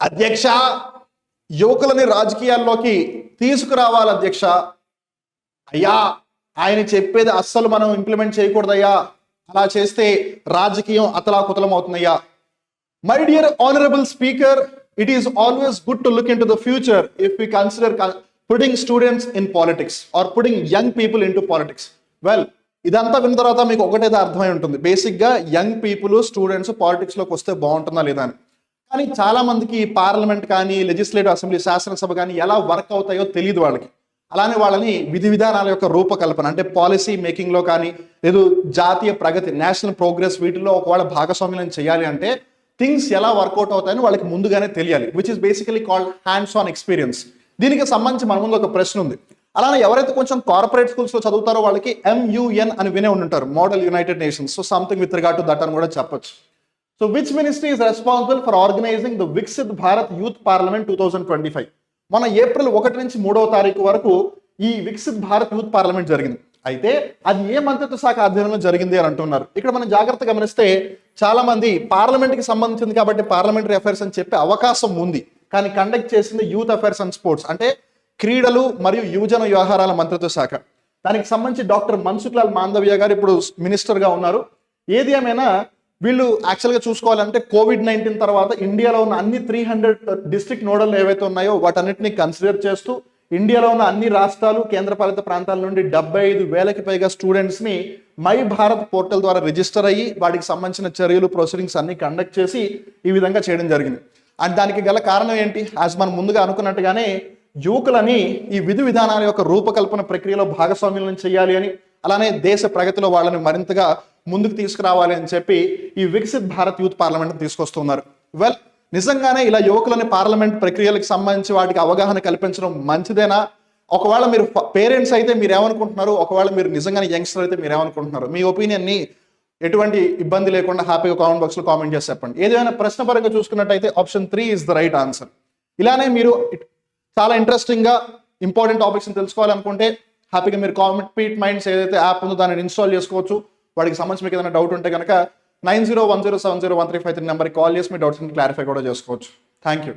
అధ్యక్ష, యువకులని రాజకీయాల్లోకి తీసుకురావాలి అధ్యక్ష. అయ్యా, ఆయన చెప్పేది అస్సలు మనం ఇంప్లిమెంట్ చేయకూడదయ్యా, అలా చేస్తే రాజకీయం అతలాకుతలం అవుతుందయ్యా. My dear honourable speaker, it is always good to look into the future if we consider putting students in politics or putting young people into politics. Well, ఇదంతా విన్న తర్వాత మీకు ఒకటేదో అర్థమై ఉంటుంది, బేసిక్గా యంగ్ పీపుల్ స్టూడెంట్స్ పాలిటిక్స్లోకి వస్తే బాగుంటుందా లేదా అని. కానీ చాలా మందికి పార్లమెంట్ కానీ లెజిస్లేటివ్ అసెంబ్లీ శాసనసభ కానీ ఎలా వర్క్ అవుతాయో తెలియదు వాళ్ళకి. అలానే వాళ్ళని విధి విధానాల యొక్క రూపకల్పన అంటే పాలసీ మేకింగ్లో కానీ లేదు జాతీయ ప్రగతి నేషనల్ ప్రోగ్రెస్ వీటిలో ఒకవేళ భాగస్వామ్యం చేయాలి అంటే థింగ్స్ ఎలా వర్కౌట్ అవుతాయని వాళ్ళకి ముందుగానే తెలియాలి, which is basically called hands on experience. దీనికి సంబంధించి మన ముందు ఒక ప్రశ్న ఉంది. అలానే ఎవరైతే కొంచెం కార్పొరేట్ స్కూల్స్లో చదువుతారో వాళ్ళకి MUN అని వినే ఉంటారు, model united nations. So something with regard to that అని కూడా చెప్పొచ్చు. So which ministry is responsible for organizing the Viksit Bharat youth parliament 2025? మన ఏప్రిల్ 1 నుంచి 3వ తారీఖు వరకు ఈ వికసిత్ భారత్ యూత్ పార్లమెంట్ జరిగింది. అయితే అది ఏ మంత్రిత్వ శాఖ ఆధ్వర్యంలో జరిగింది అని అంటున్నారు. ఇక్కడ మనం జాగ్రత్త గమనిస్తే చాలా మంది పార్లమెంట్కి సంబంధించింది కాబట్టి పార్లమెంటరీ అఫైర్స్ అని చెప్పే అవకాశం ఉంది, కానీ కండక్ట్ చేసింది యూత్ అఫైర్స్ అండ్ స్పోర్ట్స్ అంటే క్రీడలు మరియు యువజన వ్యవహారాల మంత్రిత్వ శాఖ. దానికి సంబంధించి డాక్టర్ మన్సుఖ్ లాల్ మాండవీయ గారు ఇప్పుడు మినిస్టర్గా ఉన్నారు. ఏది ఏమైనా వీళ్ళు యాక్చువల్గా చూసుకోవాలంటే కోవిడ్-19 తర్వాత ఇండియాలో ఉన్న అన్ని 300 డిస్ట్రిక్ట్ నోడల్ ఏవైతే ఉన్నాయో వాటన్నిటిని కన్సిడర్ చేస్తూ ఇండియాలో ఉన్న అన్ని రాష్ట్రాలు కేంద్రపాలిత ప్రాంతాల నుండి 75,000కి పైగా స్టూడెంట్స్ని మై భారత్ పోర్టల్ ద్వారా రిజిస్టర్ అయ్యి వాటికి సంబంధించిన చర్యలు ప్రొసీడింగ్స్ అన్ని కండక్ట్ చేసి ఈ విధంగా చేయడం జరిగింది. అండ్ దానికి గల కారణం ఏంటి? యాజ్ మనం ముందుగా అనుకున్నట్టుగానే యువకులని ఈ విధి విధానాల యొక్క రూపకల్పన ప్రక్రియలో భాగస్వామ్యం చేయాలి అని, అలానే దేశ ప్రగతిలో వాళ్ళని మరింతగా ముందుకు తీసుకురావాలి అని చెప్పి ఈ వికసిత్ భారత్ యూత్ పార్లమెంట్ తీసుకొస్తున్నారు. వెల్, నిజంగానే ఇలా యువకులని పార్లమెంట్ ప్రక్రియలకు సంబంధించి వాటికి అవగాహన కల్పించడం మంచిదేనా? ఒకవేళ మీరు పేరెంట్స్ అయితే మీరు ఏమనుకుంటున్నారు, ఒకవేళ మీరు నిజంగానే యంగ్స్టర్ అయితే మీరు ఏమనుకుంటున్నారు? మీ ఒపీనియన్ని ఎటువంటి ఇబ్బంది లేకుండా హ్యాపీగా కామెంట్ బాక్స్లో కామెంట్ చేసి చెప్పండి. ఏదైనా ప్రశ్న పరంగా చూసుకున్నట్టయితే option 3 is the right answer. ఇలానే మీరు చాలా ఇంట్రెస్టింగ్గా ఇంపార్టెంట్ టాపిక్స్ని తెలుసుకోవాలనుకుంటే హ్యాపీగా మీరు కామెంట్ మైండ్స్ ఏదైతే యాప్ ఉందో దాన్ని ఇన్స్టాల్ చేసుకోవచ్చు. వాటికి సంబంధించి మీకు ఏదైనా డౌట్ ఉంటే కనుక 9010701353 నెంబర్కి కాల్ చేసి మీ డౌట్స్ని క్లారిఫై కూడా చేసుకోవచ్చు. Thank you.